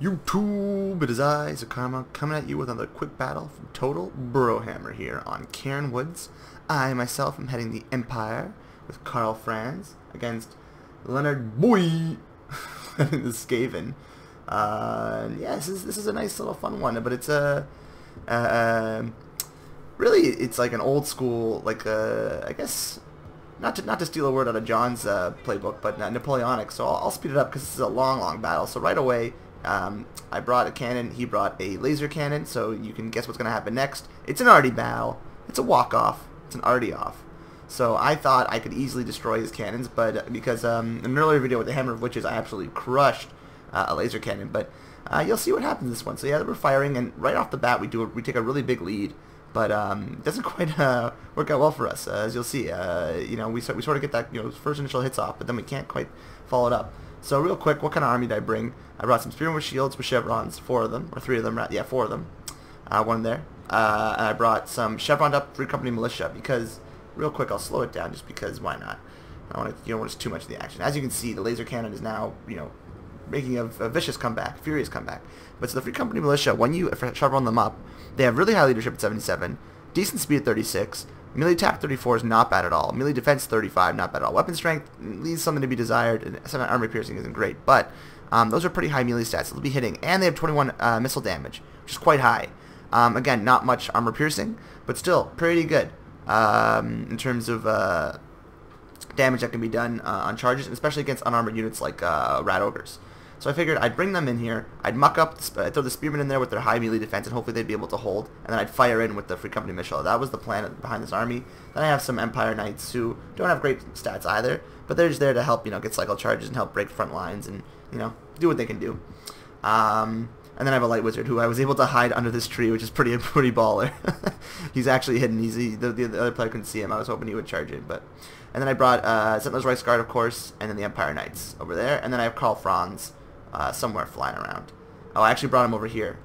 YouTube, it is I, Karma, coming at you with another quick battle from Total Brohammer here on Cairn Woods. I myself am heading the Empire with Carl Franz against Leonard Boy the Skaven. Yeah, this is a nice little fun one, but it's really it's like an old school, like I guess not to steal a word out of John's playbook, but Napoleonic. So I'll speed it up because this is a long battle. So right away, I brought a cannon. He brought a laser cannon. So you can guess what's going to happen next. It's an arty battle. It's a walk off. It's an arty off. So I thought I could easily destroy his cannons, but because in an earlier video with the Hammer of Witches, I absolutely crushed a laser cannon. But you'll see what happens this one. So yeah, we're firing, and right off the bat we take a really big lead. But it doesn't quite work out well for us, as you'll see. You know, we sort of get that first initial hits off, but then we can't quite follow it up. So real quick, what kind of army did I bring? I brought some spearmen with shields with chevrons, 4 of them, or 3 of them, yeah, 4 of them. One there. And I brought some chevroned up Free Company militia because, real quick, I'll slow it down just because why not? I don't want to, want too much of the action. As you can see, the laser cannon is now, making a vicious comeback, furious comeback. But so the Free Company militia, when you chevron them up, they have really high leadership at 77, decent speed at 36, melee attack 34 is not bad at all, melee defense 35, not bad at all. Weapon strength leaves something to be desired, and some armor piercing isn't great, but those are pretty high melee stats. They'll be hitting, and they have 21 missile damage, which is quite high. Again, not much armor piercing, but still pretty good in terms of damage that can be done on charges, and especially against unarmored units like rat ogres. So I figured I'd bring them in here, I'd muck up, I'd throw the spearmen in there with their high melee defense, and hopefully they'd be able to hold, and then I'd fire in with the Free Company militia. That was the plan behind this army. Then I have some Empire Knights who don't have great stats either, but they're just there to help, get cycle charges and help break front lines and, do what they can do. And then I have a Light Wizard who I was able to hide under this tree, which is pretty baller. He's actually hidden. The other player couldn't see him. I was hoping he would charge in, but... And then I brought Sentinel's Rice Guard, of course, and then the Empire Knights over there, and then I have Carl Franz somewhere flying around. Oh, I actually brought him over here.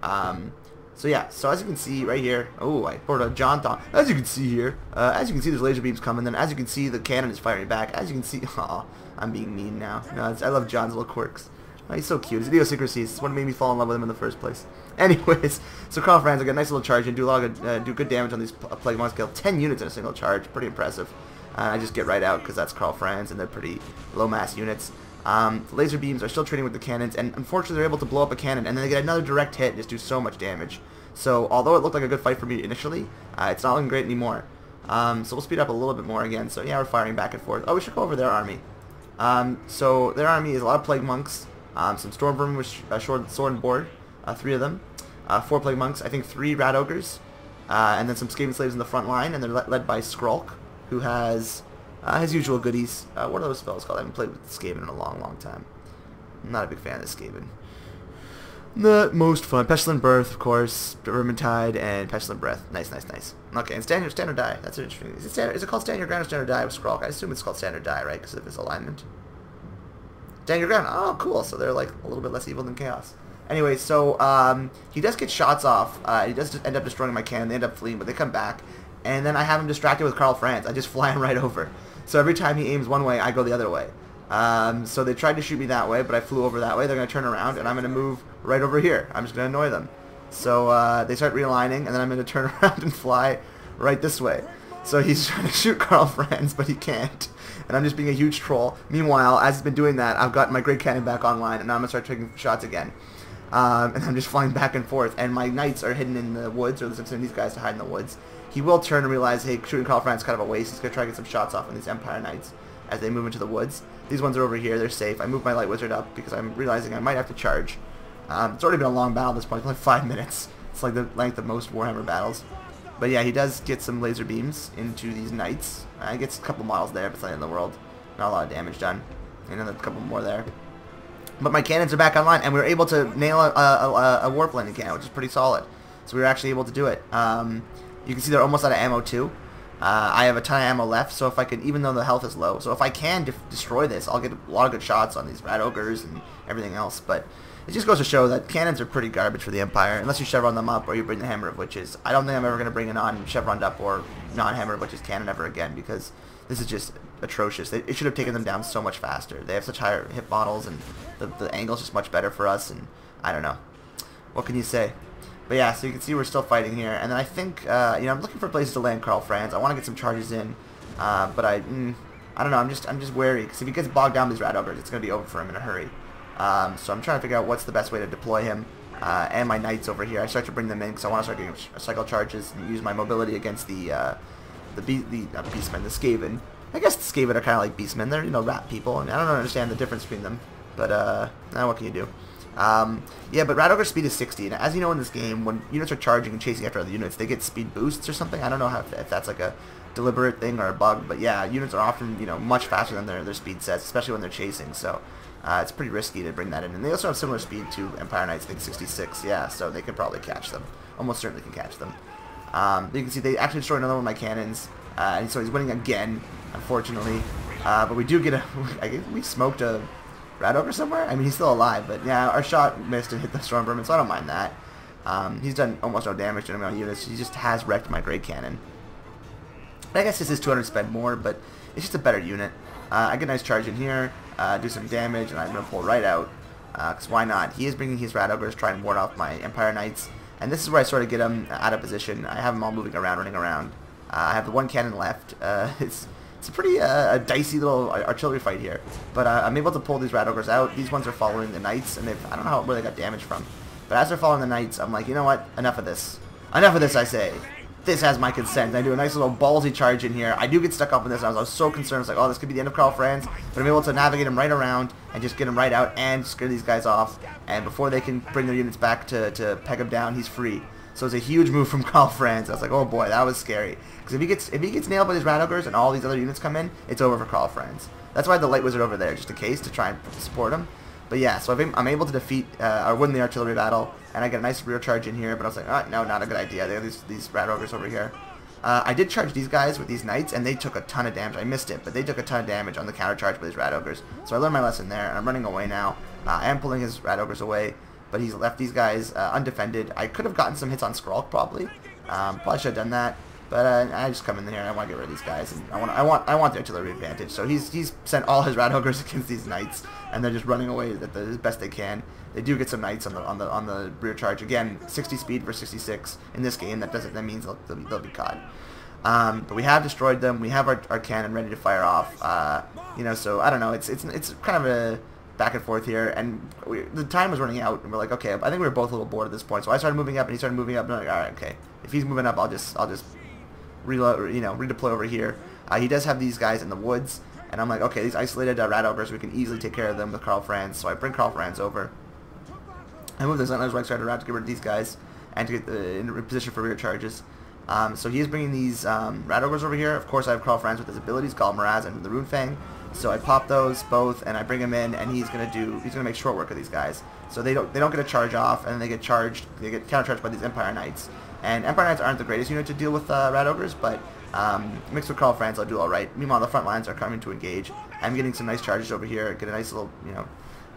So yeah, so as you can see right here, oh, I brought a John Thon. As you can see here, there's laser beams coming. Then as you can see, the cannon is firing back. As you can see, oh, I'm being mean now. No, I love John's little quirks. Oh, he's so cute. His idiosyncrasies. It's what made me fall in love with him in the first place. Anyways, so Carl Franz, I got a nice little charge and do a lot of do good damage on these plague monks. Kill 10 units in a single charge. Pretty impressive. I just get right out because that's Carl Franz and they're pretty low mass units. The laser beams are still trading with the cannons, and unfortunately they're able to blow up a cannon, and then they get another direct hit and just do so much damage. So although it looked like a good fight for me initially, it's not looking great anymore. So we'll speed up a little bit more again. So yeah, we're firing back and forth. Oh, we should go over their army. So their army is a lot of plague monks, some storm vermin with sword and board, 3 of them, 4 plague monks, I think 3 rat ogres, and then some Skaven slaves in the front line, and they're led by Skrulk, who has his usual goodies. What are those spells called? I haven't played with Skaven in a long time. I'm not a big fan of this Skaven. Not most fun. Pestilent Birth, of course, Vermintide, and Pestilent Breath. Nice. Okay, and Standard Die. That's interesting. Is it called Stand Your Ground or Standard Die with Skrulk? I assume it's called Standard Die, right? Because of his alignment. Stand Your Ground. Oh, cool. So they're like a little bit less evil than Chaos. Anyway, so he does get shots off. He does end up destroying my cannon. They end up fleeing, but they come back. And then I have him distracted with Carl Franz. I just fly him right over. So every time he aims one way, I go the other way. So they tried to shoot me that way, but I flew over that way. They're going to turn around, and I'm going to move right over here. I'm just going to annoy them. So they start realigning, and then I'm going to turn around and fly right this way. So he's trying to shoot Carl Franz, but he can't. And I'm just being a huge troll. Meanwhile, as he's been doing that, I've got my Great Cannon back online, and now I'm going to start taking shots again. And I'm just flying back and forth, and my knights are hidden in the woods, or I'm sending these guys to hide in the woods. He will turn and realize, hey, shooting Carl Franz is kind of a waste. He's going to try to get some shots off on these Empire Knights as they move into the woods. These ones are over here. They're safe. I move my Light Wizard up because I'm realizing I might have to charge. It's already been a long battle at this point. It's like 5 minutes. It's like the length of most Warhammer battles. But yeah, he does get some laser beams into these knights. He gets a couple models there, but it's not in the world. Not a lot of damage done. And then a couple more there. But my cannons are back online, and we were able to nail a warp landing cannon, which is pretty solid. So we were actually able to do it. You can see they're almost out of ammo too. I have a ton of ammo left, so if I can, even though the health is low, so if I can destroy this, I'll get a lot of good shots on these rat ogres and everything else. But it just goes to show that cannons are pretty garbage for the Empire, unless you chevron them up or you bring the Hammer of Witches. I don't think I'm ever going to bring a non-chevroned up or non-Hammer of Witches cannon ever again, because this is just atrocious. It should have taken them down so much faster. They have such higher hit models, and the angle's just much better for us, and I don't know. What can you say? But yeah, so you can see we're still fighting here, and then I think, you know, I'm looking for places to land Karl Franz. I want to get some charges in, but I don't know, I'm just wary, because if he gets bogged down with these Rat Ogres, it's going to be over for him in a hurry. So I'm trying to figure out what's the best way to deploy him, and my Knights over here. I start to bring them in, because I want to start getting cycle charges, and use my mobility against not Beastmen, the Skaven. I guess the Skaven are kind of like Beastmen. They're, you know, rat people, and I don't understand the difference between them. But, now what can you do? Yeah, but Rat Ogre speed is 60, and as you know in this game, when units are charging and chasing after other units, they get speed boosts or something. I don't know if that's like a deliberate thing or a bug, but yeah, units are often, you know, much faster than their speed sets, especially when they're chasing, so it's pretty risky to bring that in. And they also have similar speed to Empire Knights, I think 66, yeah, so they can probably catch them. Almost certainly can catch them. You can see they actually destroyed another one of my cannons, and so he's winning again, unfortunately. But we do get I guess we smoked a Rat Ogre somewhere? I mean, he's still alive, but yeah, our shot missed and hit the Storm Vermin, so I don't mind that. He's done almost no damage to him on units. He just has wrecked my Great Cannon. I guess this is 200 spend more, but it's just a better unit. I get a nice charge in here, do some damage, and I'm going to pull right out, because why not? He is bringing his Rat Ogres, trying to ward off my Empire Knights, and this is where I sort of get him out of position. I have them all moving around, running around. I have the one cannon left. It's a pretty a dicey little artillery fight here, but I'm able to pull these Rat Ogres out. These ones are following the Knights, and I don't know where they got damage from, but as they're following the Knights, I'm like, you know what? Enough of this. Enough of this, I say. This has my consent. I do a nice little ballsy charge in here. I do get stuck up in this, and I was so concerned. I was like, oh, this could be the end of Karl Franz, but I'm able to navigate him right around and just get him right out and scare these guys off, and before they can bring their units back to peg him down, he's free. So it's a huge move from Karl Franz. I was like, oh boy, that was scary. Because if he gets nailed by these Rat Ogres and all these other units come in, it's over for Karl Franz. That's why I had the Light Wizard over there, just in case, to try and support him. But yeah, so I'm able to defeat or win the artillery battle, and I get a nice rear charge in here. But I was like, oh, no, not a good idea. They have these Rat Ogres over here. I did charge these guys with these Knights, and they took a ton of damage. I missed it, but they took a ton of damage on the counter charge by these Rat Ogres. So I learned my lesson there, and I'm running away now. I am pulling his Rat Ogres away, but he's left these guys undefended. I could have gotten some hits on Skrulk, probably. Probably should have done that, but I just come in here and I want to get rid of these guys, and I want the artillery advantage. So he's sent all his Rat Ogres against these Knights, and they're just running away as best they can. They do get some Knights on the rear charge. Again, 60 speed for 66 in this game. That means they'll be caught. But we have destroyed them. We have our cannon ready to fire off. You know, so I don't know. It's kind of a back and forth here, and the time was running out, and we're like, okay, I think we were both a little bored at this point. So I started moving up, and he started moving up, and I'm like, all right, okay. If he's moving up, I'll just reload, you know, redeploy over here. He does have these guys in the woods, and I'm like, okay, these isolated Rat Ogres, we can easily take care of them with Karl Franz. So I bring Karl Franz over. I move the Sentinel's right side around to get rid of these guys and to get in position for rear charges. So he is bringing these Rat Ogres over here. Of course, I have Karl Franz with his abilities, Gall Miraz and the Rune Fang. So I pop those both, and I bring him in, and he's gonna make short work of these guys. So they don't get a charge off, and then they get counter charged by these Empire Knights. And Empire Knights aren't the greatest unit to deal with Rat Ogres, but mixed with Karl Franz, I'll do all right. Meanwhile, the front lines are coming to engage. I'm getting some nice charges over here. Get a nice little, you know,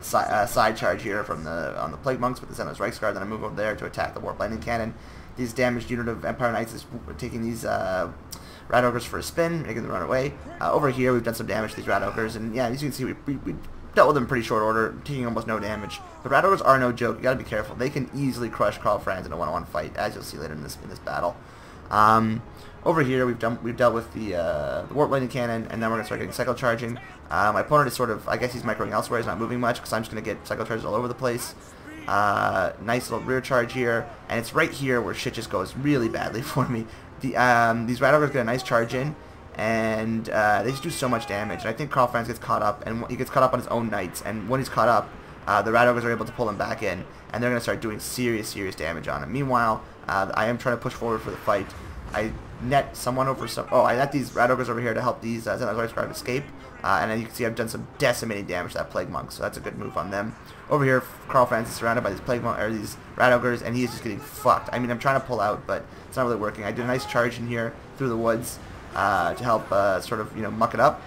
side charge here from on the Plague Monks with the Sentinel's Reichsguard. Then I move over there to attack the Warp Lightning Cannon. These damaged unit of Empire Knights is taking these Rat Ogres for a spin, making them run away. Over here, we've done some damage to these Rat Ogres, and yeah, as you can see, we dealt with them in pretty short order, taking almost no damage. But Rat Ogres are no joke. You gotta be careful. They can easily crush Karl Franz in a one-on-one fight, as you'll see later in this battle. Over here, we've dealt with the Warp Lightning Cannon, and then we're gonna start getting cycle charging. My opponent is sort of, I guess he's microing elsewhere. He's not moving much because I'm just gonna get cycle charges all over the place. Nice little rear charge here, and it's right here where shit just goes really badly for me. These Rat Ogres get a nice charge in, and they just do so much damage. And I think Karl Franz gets caught up, and he gets caught up on his own Knights. And when he's caught up, the Rat Ogres are able to pull him back in, and they're going to start doing serious damage on him. Meanwhile, I am trying to push forward for the fight. I net someone over some. Oh, I net these Rat Ogres over here to help these Sentinel's Reichsguard escape. And then you can see I've done some decimating damage to that Plague Monk, so that's a good move on them. Over here, Karl Franz is surrounded by these these Rat Ogres, and he is just getting fucked. I mean, I'm trying to pull out, but it's not really working. I did a nice charge in here through the woods to help sort of, you know, muck it up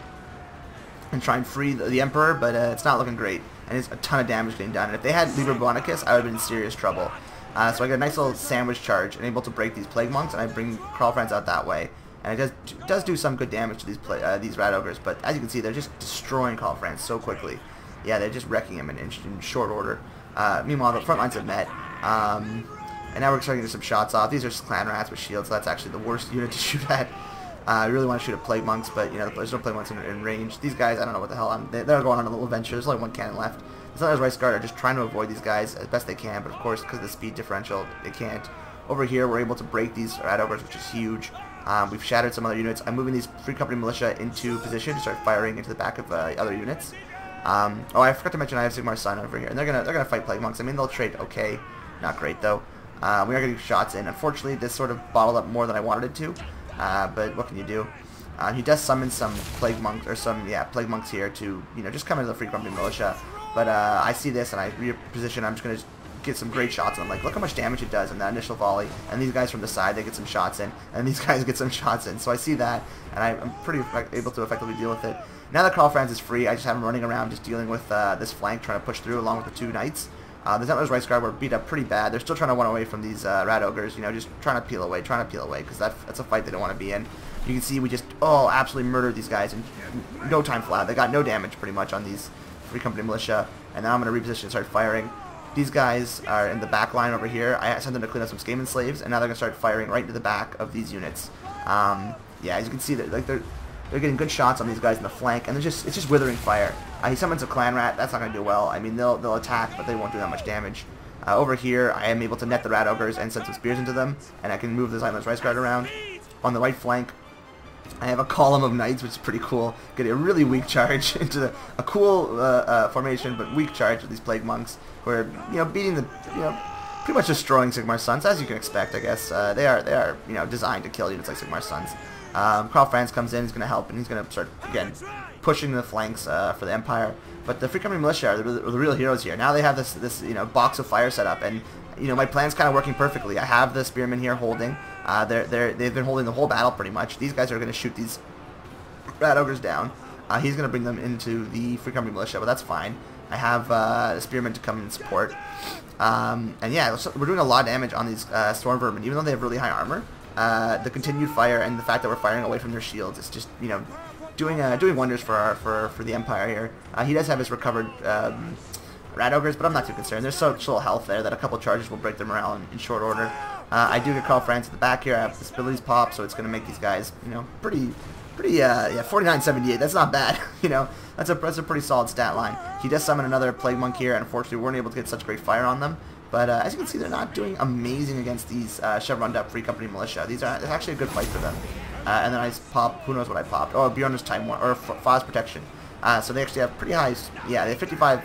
and try and free the Emperor, but it's not looking great. And it's a ton of damage getting done. And if they had Liber Bonicus, I would have been in serious trouble. So I got a nice little sandwich charge and able to break these Plague Monks, and I bring Karl Franz out that way. and it does do some good damage to these Rat Ogres, but as you can see, they're just destroying Karl Franz so quickly. Yeah, they're just wrecking him in short order. Meanwhile, the front lines have met, and now we're starting to get some shots off. These are clan rats with shields, so that's actually the worst unit to shoot at. I really want to shoot at Plague Monks, but you know there's no Plague Monks in range. These guys, I don't know what the hell. They're going on a little adventure. There's only one cannon left. The Sunrise Rice Guard are just trying to avoid these guys as best they can, but of course, because of the speed differential, they can't. Over here, we're able to break these Rat Ogres, which is huge. We've shattered some other units. I'm moving these Free Company Militia into position to start firing into the back of other units. Oh, I forgot to mention I have Sigmar's Son over here, and they're gonna fight Plague Monks. I mean, they'll trade okay, not great though. We are getting shots in. Unfortunately, this sort of bottled up more than I wanted it to, but what can you do? He does summon some Plague Monks, or some, yeah, Plague Monks here to, you know, just come into the Free Company Militia. But I see this and I reposition. I'm just going to get some great shots. And I'm like, look how much damage it does in that initial volley. And these guys from the side, they get some shots in. And these guys get some shots in. So I see that, and I'm pretty able to effectively deal with it. Now that Karl Franz is free, I just have him running around just dealing with this flank, trying to push through along with the 2 knights. The Zentler's Rice Guard were beat up pretty bad. They're still trying to run away from these Rat Ogres, you know, just trying to peel away, because that's a fight they don't want to be in. You can see we just, absolutely murdered these guys in no time flat. They got no damage pretty much on these Free Company Militia. And now I'm going to reposition and start firing. These guys are in the back line over here. I sent them to clean up some Skaven slaves, and now they're going to start firing right into the back of these units. Yeah, as you can see, they're getting good shots on these guys in the flank, and it's just withering fire. He summons a clan rat. That's not going to do well. I mean, they'll attack, but they won't do that much damage. Over here, I am able to net the Rat Ogres and send some spears into them, and I can move the Zentler's Rice Guard around. On the right flank, I have a column of knights, which is pretty cool. Get a really weak charge into a cool formation, but weak charge with these Plague Monks, who are, you know, beating the, you know, pretty much destroying Sigmar's Sons, as you can expect, I guess. They are, you know, designed to kill units like Sigmar's Sons. Karl Franz comes in, he's going to help, and he's going to start, again, pushing the flanks for the Empire. But the Free Company Militia are the real heroes here. Now they have this you know, box of fire set up, and you know, my plan's kind of working perfectly. I have the Spearmen here holding. They've been holding the whole battle pretty much. These guys are going to shoot these Rat Ogres down. He's going to bring them into the Free Company Militia, but that's fine. I have the Spearmen to come and support. And yeah, so we're doing a lot of damage on these Storm Vermin, even though they have really high armor. The continued fire and the fact that we're firing away from their shields is just, you know, doing wonders for the Empire here. He does have his recovered Rat Ogres, but I'm not too concerned. There's so little health there that a couple charges will break their morale in short order. I do get Karl Franz at the back here. I have disabilities pop, so it's going to make these guys, you know, yeah, 49-78. That's not bad. You know, that's a pretty solid stat line. He does summon another Plague Monk here, and unfortunately, we weren't able to get such great fire on them. But as you can see, they're not doing amazing against these chevroned up Free Company Militia. It's actually a good fight for them. And then I pop, who knows what I popped? Oh, Bjorn's Time War, or Foz Protection. So they actually have pretty high, yeah, they have 55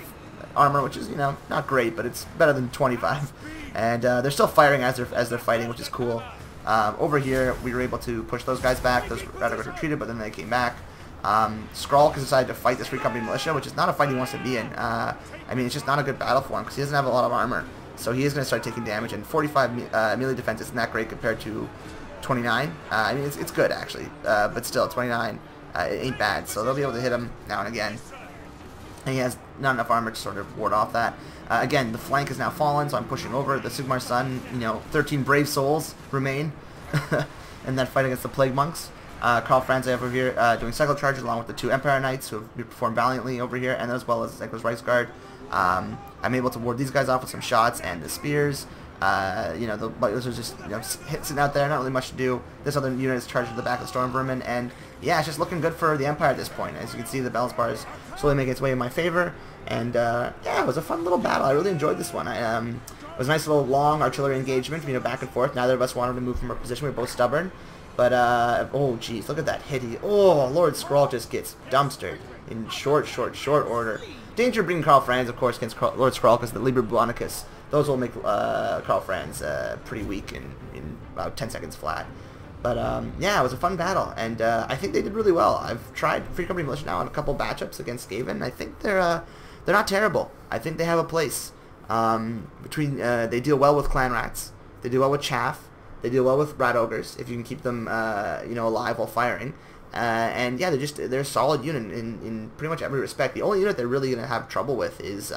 armor, which is, you know, not great, but it's better than 25. And they're still firing as they're fighting, which is cool. Over here, we were able to push those guys back. Those Rat Ogres retreated, but then they came back. Skrulk has decided to fight this Free Company Militia, which is not a fight he wants to be in. I mean, it's just not a good battle for him, because he doesn't have a lot of armor. So he is going to start taking damage, and 45 melee defense isn't that great compared to 29. I mean, it's good, actually, but still, 29 it ain't bad. So they'll be able to hit him now and again. And he has not enough armor to sort of ward off that. Again, the flank is now fallen, so I'm pushing over. The Sigmar's Son, you know, 13 brave souls remain in that fight against the Plague Monks. Karl Franz over here doing cycle charges along with the 2 Empire Knights who have performed valiantly over here, and as well as Zentler's Rice Guard. I'm able to ward these guys off with some shots and the spears. You know, those are just, you know, sitting out there, not really much to do. This other unit is charged to the back of the Storm Vermin, and yeah, it's just looking good for the Empire at this point. As you can see, the balance bar is slowly making its way in my favor, and yeah, it was a fun little battle. I really enjoyed this one. It was a nice little long artillery engagement, you know, back and forth. Neither of us wanted to move from our position. We were both stubborn, but oh geez, look at that hit. Oh, Lord Skrull just gets dumpstered in short order. Danger bringing Karl Franz, of course, against Lord Skrull, because the Liber Buonicus. Those will make Karl Franz pretty weak in about 10 seconds flat. But yeah, it was a fun battle, and I think they did really well. I've tried Free Company Militia now in a couple matchups against Skaven. I think they're not terrible. I think they have a place. They deal well with clan rats. They do well with chaff. They deal well with rat ogres if you can keep them you know, alive while firing. And yeah, they're a solid unit in pretty much every respect. The only unit they're really gonna have trouble with is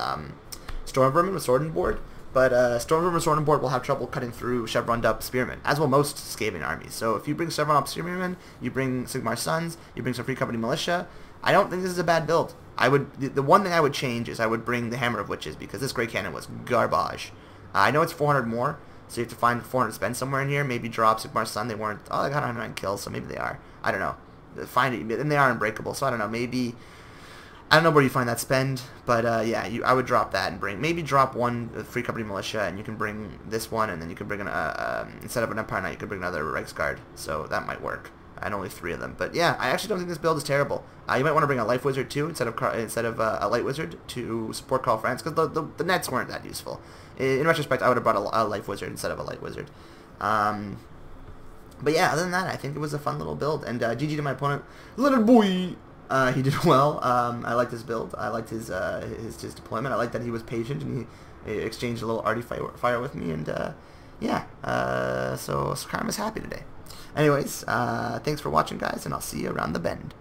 Storm Vermin with Sword and Board. But Stormtrooper and Sword Board will have trouble cutting through chevroned up spearmen, as will most Skaven armies. So if you bring chevron up spearmen, you bring Sigmar's Sons, you bring some Free Company militia, I don't think this is a bad build. The one thing I would change is I would bring the Hammer of Witches, because this Grey Cannon was garbage. I know it's 400 more, so you have to find 400 to spend somewhere in here. Maybe drop Sigmar's Son. They weren't. Oh, they got 109 kills, so maybe they are. I don't know. Find it, and they are unbreakable. So I don't know. Maybe I don't know where you find that spend, but yeah, I would drop that and maybe drop one Free Company militia, and you can bring this one, and then you can bring instead of an Empire Knight, you could bring another Reiksguard. So that might work. And only 3 of them. But yeah, I actually don't think this build is terrible. You might want to bring a Life Wizard too instead of a Light Wizard to support Call France, because the nets weren't that useful. In retrospect, I would have brought a Life Wizard instead of a Light Wizard. But yeah, other than that, I think it was a fun little build. And GG to my opponent, little boy. He did well. I liked his build. I liked his deployment. I liked that he was patient and he exchanged a little arty fire with me. And yeah, so Karma's happy today. Anyways, thanks for watching, guys, and I'll see you around the bend.